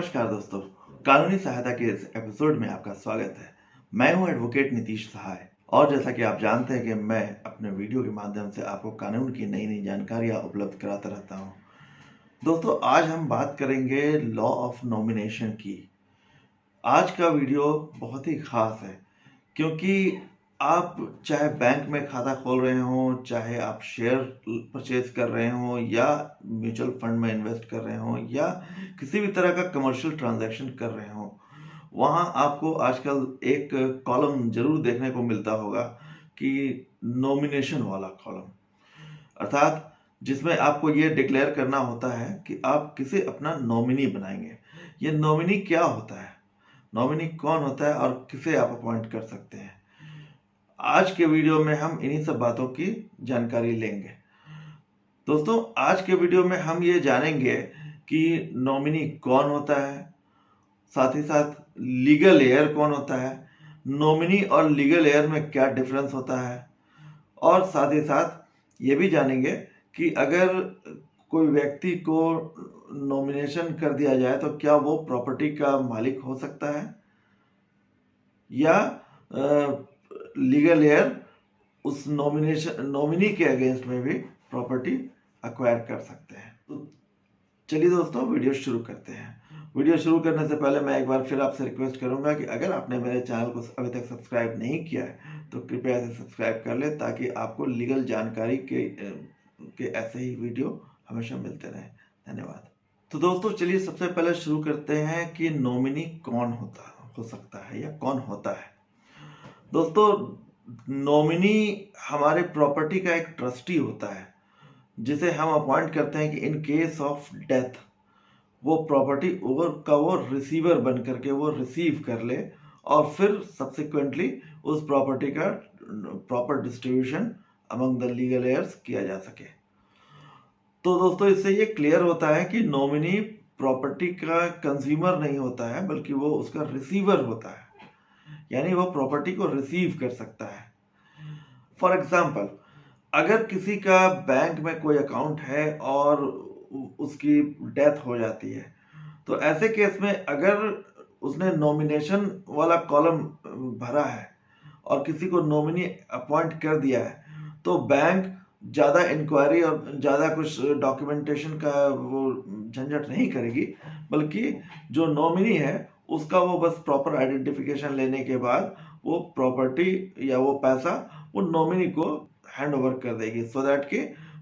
नमस्कार दोस्तों, कानूनी सहायता के इस एपिसोड में आपका स्वागत है। मैं हूं एडवोकेट नीतीश सहाय और जैसा कि आप जानते हैं कि मैं अपने वीडियो के माध्यम से आपको कानून की नई नई जानकारियां उपलब्ध कराता रहता हूं। दोस्तों, आज हम बात करेंगे लॉ ऑफ नॉमिनेशन की। आज का वीडियो बहुत ही खास है क्योंकि आप चाहे बैंक में खाता खोल रहे हो, चाहे आप शेयर परचेज कर रहे हो या म्यूचुअल फंड में इन्वेस्ट कर रहे हो या किसी भी तरह का कमर्शियल ट्रांजैक्शन कर रहे हो, वहाँ आपको आजकल एक कॉलम जरूर देखने को मिलता होगा कि नॉमिनेशन वाला कॉलम, अर्थात जिसमें आपको ये डिक्लेयर करना होता है कि आप किसे अपना नॉमिनी बनाएंगे। ये नॉमिनी क्या होता है, नॉमिनी कौन होता है और किसे आप अपॉइंट कर सकते हैं। आज के वीडियो में हम इन्हीं सब बातों की जानकारी लेंगे। दोस्तों, आज के वीडियो में हम ये जानेंगे कि नॉमिनी कौन होता है, साथ ही साथ लीगल एयर कौन होता है, नॉमिनी और लीगल एयर में क्या डिफरेंस होता है, और साथ ही साथ ये भी जानेंगे कि अगर कोई व्यक्ति को नॉमिनेशन कर दिया जाए तो क्या वो प्रॉपर्टी का मालिक हो सकता है या लीगल एयर उस नॉमिनी के अगेंस्ट में भी प्रॉपर्टी अक्वायर कर सकते हैं। तो चलिए दोस्तों, वीडियो शुरू करते हैं। वीडियो शुरू करने से पहले मैं एक बार फिर आपसे रिक्वेस्ट करूंगा कि अगर आपने मेरे चैनल को अभी तक सब्सक्राइब नहीं किया है तो कृपया इसे सब्सक्राइब कर ले ताकि आपको लीगल जानकारी के ऐसे ही वीडियो हमेशा मिलते रहें। धन्यवाद। तो दोस्तों, चलिए सबसे पहले शुरू करते हैं कि नॉमिनी कौन हो सकता है या कौन होता है। दोस्तों, नॉमिनी हमारे प्रॉपर्टी का एक ट्रस्टी होता है जिसे हम अपॉइंट करते हैं कि इन केस ऑफ डेथ वो प्रॉपर्टी ओवर का वो रिसीवर बन करके वो रिसीव कर ले और फिर सब्सिक्वेंटली उस प्रॉपर्टी का proper distribution among the legal heirs किया जा सके। तो दोस्तों, इससे ये क्लियर होता है कि नॉमिनी प्रॉपर्टी का कंज्यूमर नहीं होता है बल्कि वो उसका रिसीवर होता है, यानी वो प्रॉपर्टी को रिसीव कर सकता है। फॉर एग्जाम्पल, अगर किसी का बैंक में कोई अकाउंट है और उसकी डेथ हो जाती है तो ऐसे केस में अगर उसने नॉमिनेशन वाला कॉलम भरा है और किसी को नॉमिनी अपॉइंट कर दिया है तो बैंक ज़्यादा इंक्वायरी और ज़्यादा कुछ डॉक्यूमेंटेशन का वो झंझट नहीं करेगी, बल्कि जो नॉमिनी है उसका वो बस प्रॉपर आइडेंटिफिकेशन लेने के बाद वो प्रॉपर्टी या वो पैसा वो नॉमिनी को हैंड ओवर कर देगी, सो दैट कि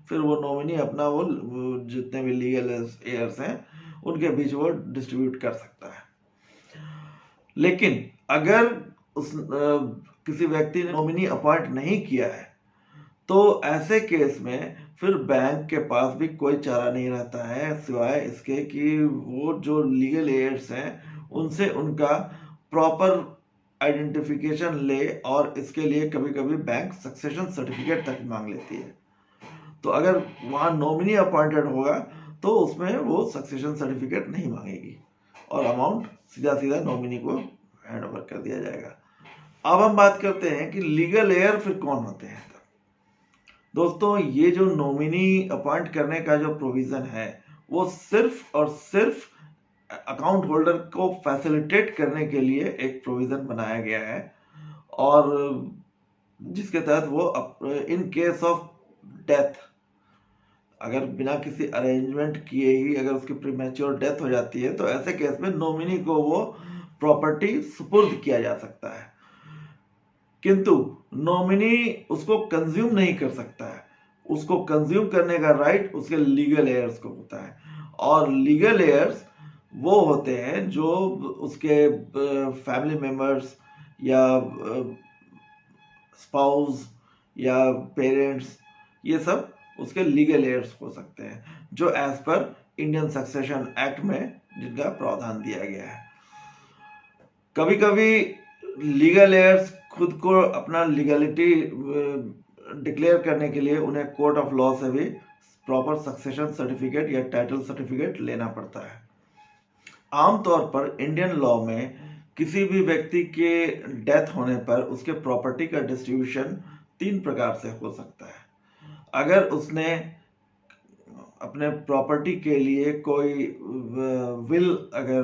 फिर वो नॉमिनी अपना वो जितने भी लीगल एयर्स हैं उनके बीच वो डिस्ट्रीब्यूट कर सकता है। लेकिन अगर किसी व्यक्ति ने नॉमिनी अपॉइंट नहीं किया है तो ऐसे केस में फिर बैंक के पास भी कोई चारा नहीं रहता है सिवाय इसके कि वो जो लीगल एयर्स हैं उनसे उनका प्रॉपर आइडेंटिफिकेशन ले, और इसके लिए कभी कभी बैंक सक्सेशन सर्टिफिकेट तक मांग लेती है। तो अगर वहाँ नॉमिनी अपॉइंटेड होगा तो उसमें वो सक्सेशन सर्टिफिकेट नहीं मांगेगी और अमाउंट सीधा सीधा नॉमिनी को हैंड ओवर कर दिया जाएगा। अब हम बात करते हैं कि लीगल एयर फिर कौन होते हैं। दोस्तों, ये जो नॉमिनी अपॉइंट करने का जो प्रोविजन है वो सिर्फ और सिर्फ अकाउंट होल्डर को फैसिलिटेट करने के लिए एक प्रोविजन बनाया गया है, और जिसके तहत वो इन केस ऑफ डेथ, अगर बिना किसी अरेंजमेंट किए ही अगर उसकी प्रीमैच्योर डेथ हो जाती है तो ऐसे केस में नॉमिनी को वो प्रॉपर्टी सुपुर्द किया जा सकता है, किंतु नॉमिनी उसको कंज्यूम नहीं कर सकता है। उसको कंज्यूम करने का राइट उसके लीगल एयर्स को होता है, और लीगल एयर्स वो होते हैं जो उसके फैमिली मेंबर्स या स्पाउस या पेरेंट्स, ये सब उसके लीगल एयर्स हो सकते हैं जो as per Indian succession act में जिनका प्रावधान दिया गया है। कभी कभी लीगल एयर्स खुद को अपना लीगलिटी डिक्लेयर करने के लिए उन्हें कोर्ट ऑफ लॉ से भी प्रॉपर सक्सेशन सर्टिफिकेट या टाइटल सर्टिफिकेट लेना पड़ता है। आमतौर पर इंडियन लॉ में किसी भी व्यक्ति के डेथ होने पर उसके प्रॉपर्टी का डिस्ट्रीब्यूशन 3 प्रकार से हो सकता है। अपने प्रॉपर्टी के लिए कोई विल अगर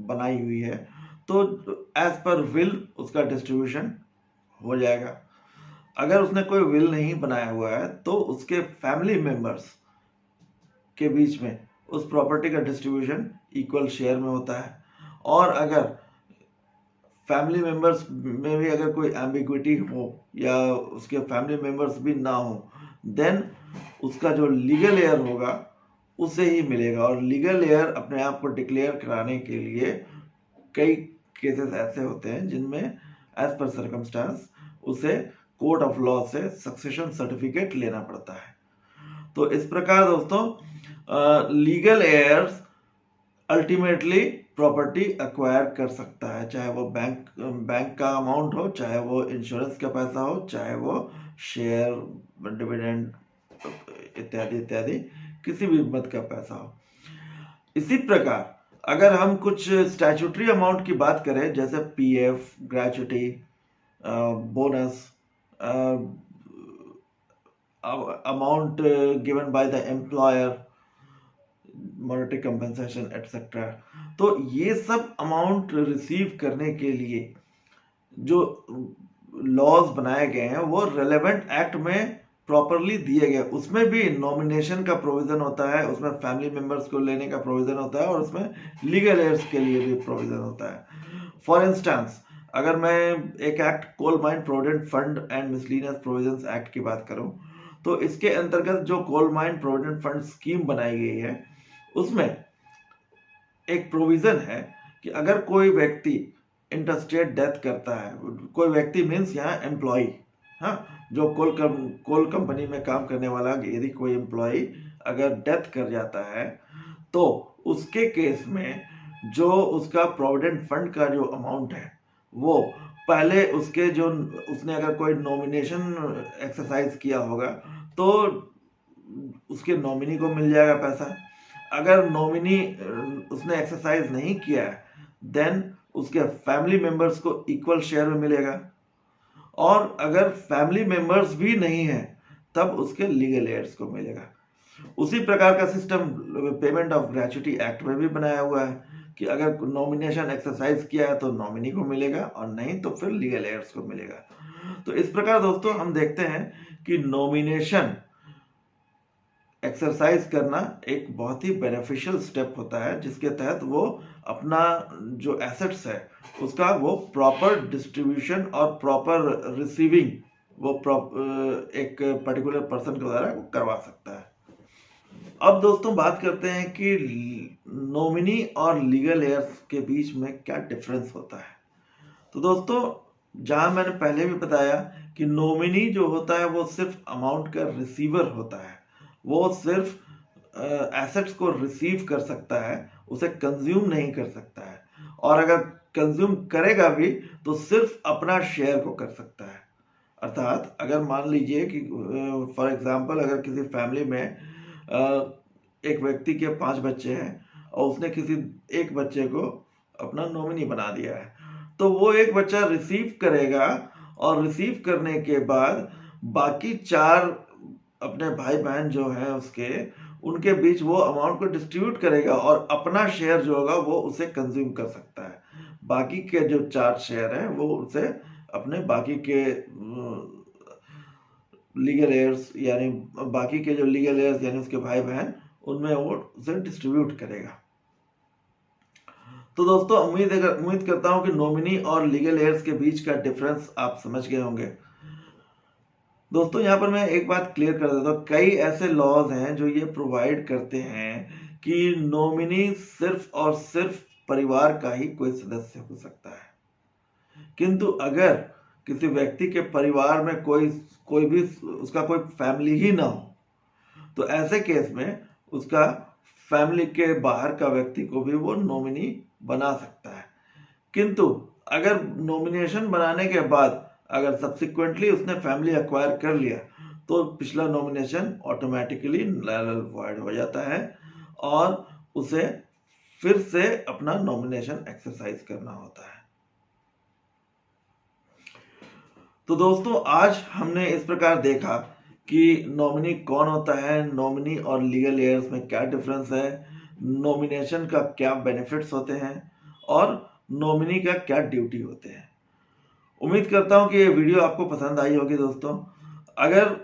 बनाई हुई है तो एज पर विल उसका डिस्ट्रीब्यूशन हो जाएगा। अगर उसने कोई विल नहीं बनाया हुआ है तो उसके फैमिली मेंबर्स के बीच में उस प्रॉपर्टी का डिस्ट्रीब्यूशन इक्वल शेयर में होता है। और अगर फैमिली मेंबर्स में भी अगर कोई एम्बिग्विटी हो या उसके फैमिली मेंबर्स भी ना हो, देन उसका जो लीगल एयर होगा उसे ही मिलेगा। और लीगल एयर अपने आप को डिक्लेयर कराने के लिए कई केसेस ऐसे होते हैं जिनमें एज पर सर्कमस्टांस उसे कोर्ट ऑफ लॉ से सक्सेशन सर्टिफिकेट लेना पड़ता है। तो इस प्रकार दोस्तों legal heirs ultimately property acquire कर सकता है, चाहे वो बैंक का अमाउंट हो, चाहे वो इंश्योरेंस का पैसा हो, चाहे वो शेयर, डिविडेंड इत्यादि इत्यादि किसी भी मद का पैसा हो। इसी प्रकार अगर हम कुछ स्टैट्यूटरी अमाउंट की बात करें, जैसे PF, gratuity, bonus, amount given by the employer, monetary compensation etcetera, तो ये सब अमाउंट रिसीव करने के लिए जो लॉज बनाए गए हैं वो रेलेवेंट एक्ट में प्रॉपरली दिए गए। उसमें भी नॉमिनेशन का प्रोविजन होता है, उसमें फैमिली मेंबर्स को लेने का प्रोविजन होता है और उसमें लीगल एयर्स के लिए भी प्रोविजन होता है। फॉर इंस्टेंस अगर मैं एक act coal mine provident fund and miscellaneous provisions act की बात करूं तो इसके अंतर्गत जो coal mine provident fund scheme बनाई गई है उसमें एक प्रोविजन है कि अगर कोई व्यक्ति इंटरस्टेट डेथ करता है, कोई व्यक्ति मीन्स यहाँ एम्प्लॉय, हाँ, जो कोल कंपनी में काम करने वाला यदि कोई एम्प्लॉय अगर डेथ कर जाता है तो उसके केस में जो उसका प्रोविडेंट फंड का जो अमाउंट है वो पहले उसके जो उसने अगर कोई नॉमिनेशन एक्सरसाइज किया होगा तो उसके नॉमिनी को मिल जाएगा पैसा। अगर नॉमिनी उसने एक्सरसाइज नहीं किया है देन उसके फैमिली मेंबर्स को इक्वल शेयर में मिलेगा। और अगर फैमिली मेंबर्स भी नहीं है तब उसके लीगल एयर्स को मिलेगा। उसी प्रकार का system payment of gratuity act में भी बनाया हुआ है कि अगर नॉमिनेशन एक्सरसाइज किया है तो नॉमिनी को मिलेगा और नहीं तो फिर लीगल एयर्स को मिलेगा। तो इस प्रकार दोस्तों हम देखते हैं कि नॉमिनेशन एक्सरसाइज करना एक बहुत ही बेनिफिशियल स्टेप होता है जिसके तहत वो अपना जो एसेट्स है उसका वो प्रॉपर डिस्ट्रीब्यूशन और प्रॉपर रिसीविंग वो एक पर्टिकुलर पर्सन के द्वारा करवा सकता है। अब दोस्तों बात करते हैं कि नॉमिनी और लीगल एयर्स के बीच में क्या डिफरेंस होता है। तो दोस्तों जहां मैंने पहले भी बताया कि नॉमिनी जो होता है वो सिर्फ अमाउंट का रिसीवर होता है, वो सिर्फ एसेट्स को रिसीव कर सकता है, उसे कंज्यूम नहीं कर सकता है। और अगर कंज्यूम करेगा भी तो सिर्फ अपना शेयर को कर सकता है। अर्थात अगर मान लीजिए कि फॉर एग्जांपल अगर किसी फैमिली में एक व्यक्ति के 5 बच्चे हैं और उसने किसी एक बच्चे को अपना नॉमिनी बना दिया है तो वो एक बच्चा रिसीव करेगा और रिसीव करने के बाद बाकी 4 अपने भाई बहन जो हैं उसके उनके बीच वो अमाउंट को डिस्ट्रीब्यूट करेगा और अपना शेयर जो होगा वो उसे कंज्यूम कर सकता है। बाकी के जो 4 शेयर हैं वो उसे अपने बाकी के लीगल एयर्स यानी बाकी के जो लीगल एयर्स यानी उसके भाई बहन उनमें वो उसे डिस्ट्रीब्यूट करेगा। तो दोस्तों उम्मीद करता हूं कि नॉमिनी और लीगल एयर्स के बीच का डिफरेंस आप समझ गए होंगे। दोस्तों यहाँ पर मैं एक बात क्लियर कर देता हूँ, कई ऐसे लॉज हैं जो ये प्रोवाइड करते हैं कि नॉमिनी सिर्फ और सिर्फ परिवार का ही कोई सदस्य हो सकता है, किंतु अगर किसी व्यक्ति के परिवार में कोई भी उसका कोई फैमिली ही ना हो तो ऐसे केस में उसका फैमिली के बाहर का व्यक्ति को भी वो नॉमिनी बना सकता है। किंतु अगर नॉमिनेशन बनाने के बाद अगर सब्सिक्वेंटली उसने फैमिली एक्वायर कर लिया तो पिछला नॉमिनेशन ऑटोमेटिकली नल वॉइड हो जाता है और उसे फिर से अपना नॉमिनेशन एक्सरसाइज करना होता है। तो दोस्तों आज हमने इस प्रकार देखा कि नॉमिनी कौन होता है, नॉमिनी और लीगल एयर्स में क्या डिफरेंस है, नॉमिनेशन का क्या बेनिफिट्स होते हैं और नॉमिनी का क्या ड्यूटी होते हैं। उम्मीद करता हूं कि ये वीडियो आपको पसंद आई होगी दोस्तों। अगर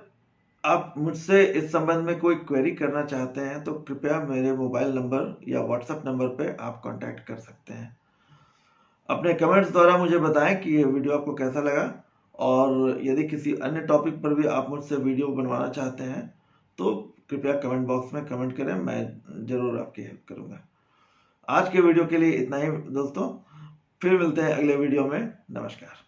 आप मुझसे इस संबंध में कोई क्वेरी करना चाहते हैं तो कृपया मेरे मोबाइल नंबर या व्हाट्सएप नंबर पे आप कांटेक्ट कर सकते हैं। अपने कमेंट्स द्वारा मुझे बताएं कि ये वीडियो आपको कैसा लगा, और यदि किसी अन्य टॉपिक पर भी आप मुझसे वीडियो बनवाना चाहते हैं तो कृपया कमेंट बॉक्स में कमेंट करें, मैं ज़रूर आपकी हेल्प करूंगा। आज के वीडियो के लिए इतना ही दोस्तों, फिर मिलते हैं अगले वीडियो में। नमस्कार।